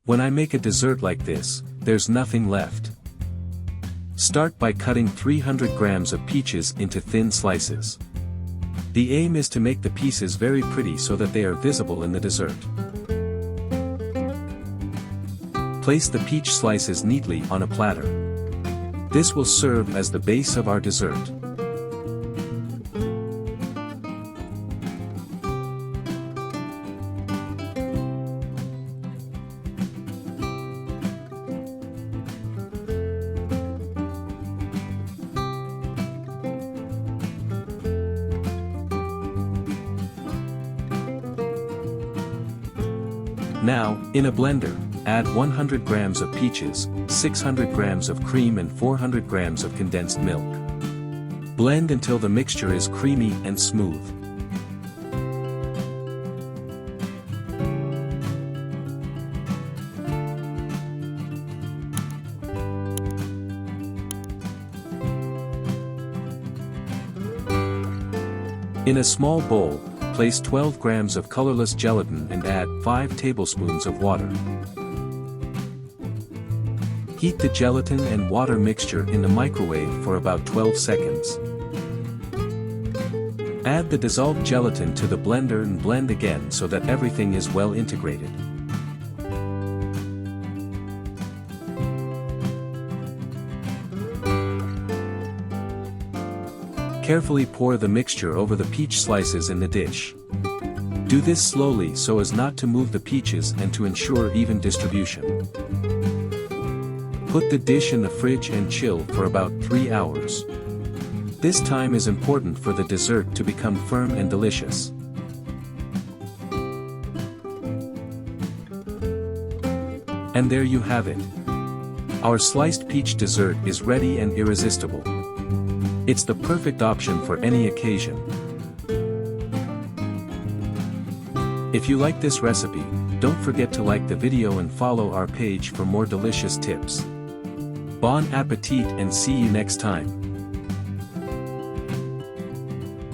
When I make a dessert like this, there's nothing left. Start by cutting 300 grams of peaches into thin slices. The aim is to make the pieces very pretty so that they are visible in the dessert. Place the peach slices neatly on a platter. This will serve as the base of our dessert. Now, in a blender, add 100 grams of peaches, 600 grams of cream and 400 grams of condensed milk. Blend until the mixture is creamy and smooth. In a small bowl, place 12 grams of colorless gelatin and add 5 tablespoons of water. Heat the gelatin and water mixture in the microwave for about 12 seconds. Add the dissolved gelatin to the blender and blend again so that everything is well integrated. Carefully pour the mixture over the peach slices in the dish. Do this slowly so as not to move the peaches and to ensure even distribution. Put the dish in the fridge and chill for about 3 hours. This time is important for the dessert to become firm and delicious. And there you have it. Our sliced peach dessert is ready and irresistible. It's the perfect option for any occasion. If you like this recipe, don't forget to like the video and follow our page for more delicious tips. Bon appetit and see you next time.